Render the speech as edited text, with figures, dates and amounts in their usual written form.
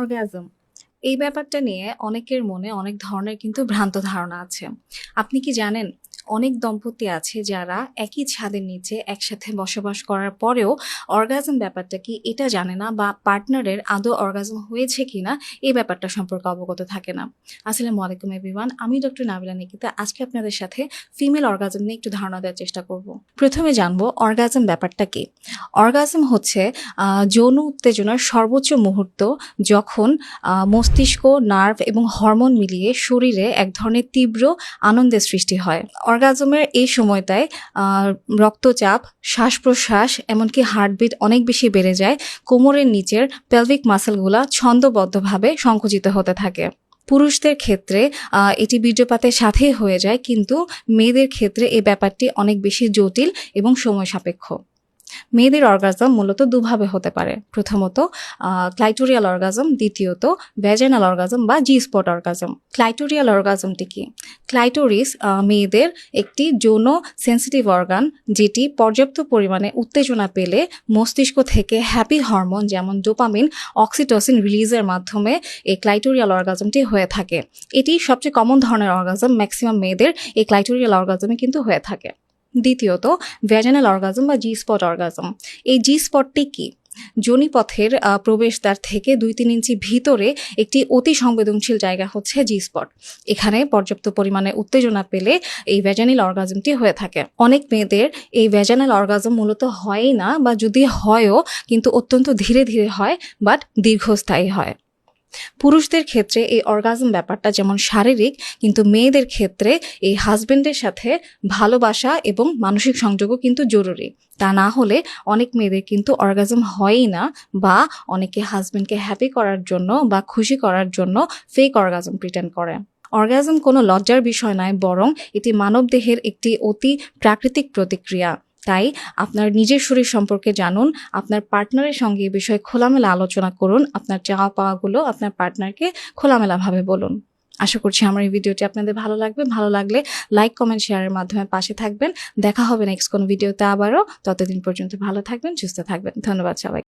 Orgasm এই ব্যাপারটা নিয়ে অনেকের মনে অনেক ধরনের কিন্তু ভ্রান্ত ধারণা আছে। আপনি কি জানেন অনেক দম্পতি আছে যারা একই ছাদের নিচে একসাথে বসবাস করার পরেও অর্গাজম ব্যাপারটা কি এটা জানে না বা পার্টনারের আদৌ অর্গাজম হয়েছে কিনা এই ব্যাপারটা সম্পর্কে অবগত থাকে না। আসসালামু আলাইকুম এভরিওয়ান, আমি ডক্টর নাবিলা নিকিতা। আজকে আপনাদের সাথে ফিমেল অর্গাজম নিয়ে একটু ধারণা দেওয়ার চেষ্টা করব। প্রথমে জানবো অর্গাজম ব্যাপারটা কি। অর্গাজম হচ্ছে যৌন উত্তেজনার সর্বোচ্চ মুহূর্ত, যখন মস্তিষ্ক, নার্ভ এবং হরমোন মিলিয়ে শরীরে এক ধরনের তীব্র আনন্দের সৃষ্টি হয়। অর্গাজমের এই সময়টায় রক্তচাপ, শ্বাস প্রশ্বাস, এমনকি হার্টবিট অনেক বেশি বেড়ে যায়। কোমরের নিচের পেলভিক মাসেলগুলা ছন্দবদ্ধভাবে সংকুচিত হতে থাকে। পুরুষদের ক্ষেত্রে এটি বীর্যপাতের সাথেই হয়ে যায়, কিন্তু মেয়েদের ক্ষেত্রে এই ব্যাপারটি অনেক বেশি জটিল এবং সময় সাপেক্ষ। মেয়েদের অর্গাজম মূলত দুভাবে হতে পারে। প্রথমত ক্লাইটোরিয়াল অর্গাজম, দ্বিতীয়ত ভ্যাজাইনাল অর্গাজম বা জি স্পট অর্গাজম। ক্লাইটোরিয়াল অর্গাজমটি কি? ক্লাইটোরিস মেয়েদের একটি যৌন সেন্সিটিভ অর্গান, যেটি পর্যাপ্ত পরিমাণে উত্তেজনা পেলে মস্তিষ্ক থেকে হ্যাপি হরমোন যেমন ডোপামিন, অক্সিটোসিন রিলিজের মাধ্যমে এই ক্লাইটোরিয়াল অর্গাজমটি হয়ে থাকে। এটি সবচেয়ে কমন ধরনের অর্গাজম। ম্যাক্সিমাম মেয়েদের এই ক্লাইটোরিয়াল অর্গাজমে কিন্তু হয়ে থাকে। দ্বিতীয়ত ভ্যাজাইনাল অর্গাজম বা জি স্পট অর্গাজম। এই জি স্পটটি কি? যোনিপথের প্রবেশদ্বার থেকে 2-3 ইঞ্চি ভিতরে একটি অতি সংবেদনশীল জায়গা হচ্ছে জি স্পট। এখানে পর্যাপ্ত পরিমাণে উত্তেজনা পেলে এই ভ্যাজাইনাল অর্গাজমটি হয়ে থাকে। অনেক মেয়েদের এই ভ্যাজাইনাল অর্গাজম মূলত হয়ই না, বা যদি হয়ও কিন্তু অত্যন্ত ধীরে ধীরে হয়, বাট দীর্ঘস্থায়ী হয়। পুরুষদের ক্ষেত্রে এই অর্গাজম ব্যাপারটা যেমন শারীরিক, কিন্তু মেয়েদের ক্ষেত্রে এই হাজবেন্ডের সাথে ভালোবাসা এবং মানসিক সংযোগও কিন্তু জরুরি। তা না হলে অনেক মেয়েদের কিন্তু অর্গাজম হয়ই না, বা অনেকে হাজবেন্ডকে হ্যাপি করার জন্য বা খুশি করার জন্য ফেক অর্গাজম প্রিটেন্ড করে। অর্গাজম কোনো লজ্জার বিষয় নয়, বরং এটি মানবদেহের একটি অতি প্রাকৃতিক প্রতিক্রিয়া। তাই আপনার নিজের শরীর সম্পর্কে জানুন, আপনার পার্টনারের সঙ্গে এই বিষয়ে খোলামেলা আলোচনা করুন, আপনার চাওয়া পাওয়াগুলো আপনার পার্টনারকে খোলামেলাভাবে বলুন। আশা করছি আমার এই ভিডিওটি আপনাদের ভালো লাগবে। ভালো লাগলে লাইক, কমেন্ট, শেয়ারের মাধ্যমে পাশে থাকবেন। দেখা হবে নেক্সট কোনো ভিডিওতে আবারও। ততদিন পর্যন্ত ভালো থাকবেন, সুস্থ থাকবেন। ধন্যবাদ সবাই।